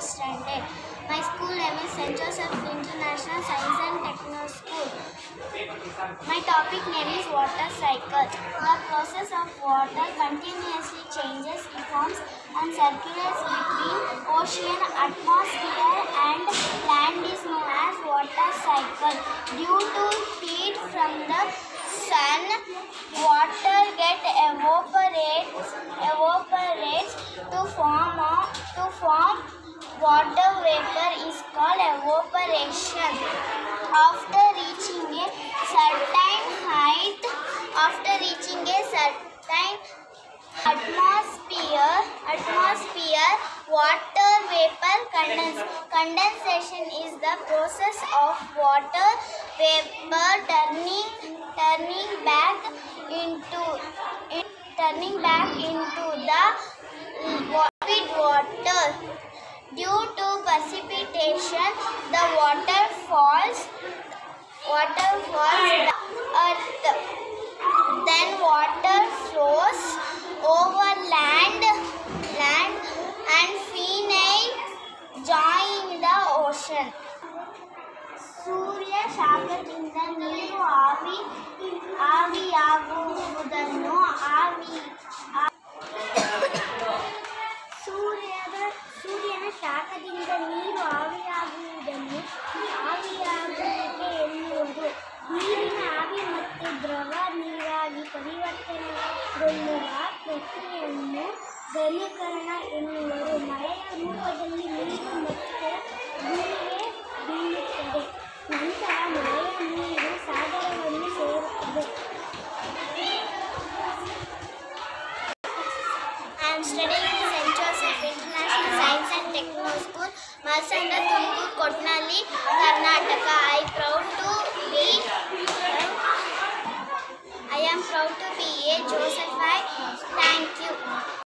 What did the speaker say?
first standard. My school name is St. Joseph International Science and Techno School. My topic name is water cycle. The process of water continuously changes, forms and circulates between ocean, atmosphere and land is known as water cycle. Due to heat from the sun, water evaporates to form water vapor is called evaporation. After reaching a certain atmosphere, water vapor condensation is the process of water vapor turning back into the liquid water. Due to precipitation, the water falls the earth. Then water flows over land and phenomena join the ocean. ಸೂರ್ಯ ಶಾಖದಿಂದ ನೀರು ಆವಿಯಾಗುವುದನ್ನು ಸೂರ್ಯನ ಶಾಖದಿಂದ ನೀರು ಆವಿಯಾಗುವಿಕೆ ಎನ್ನುವುದು. ನೀರಿನ ಆವಿ ಮತ್ತು ದ್ರವ ನೀರಾಗಿ ಪರಿವರ್ತನೆಗೊಳ್ಳುವ ಪ್ರಕ್ರಿಯೆಯನ್ನು ಘನೀಕರಣ ಎನ್ನುವರು. ಮಳೆಯ ರೂಪದಲ್ಲಿ ನೀರು ಮತ್ತೆ ಭೂಮಿಗೆ ಬೀಳುತ್ತದೆ. ನಂತರ ಮಳೆಯ ನೀರು ಸಾಗರವನ್ನು ಸೇರುತ್ತದೆ. I am studying in St. Joseph International Science and Techno School, Masanda, Tumkur, Kotnalli, Karnataka. I am proud to be a Josephite. Thank you.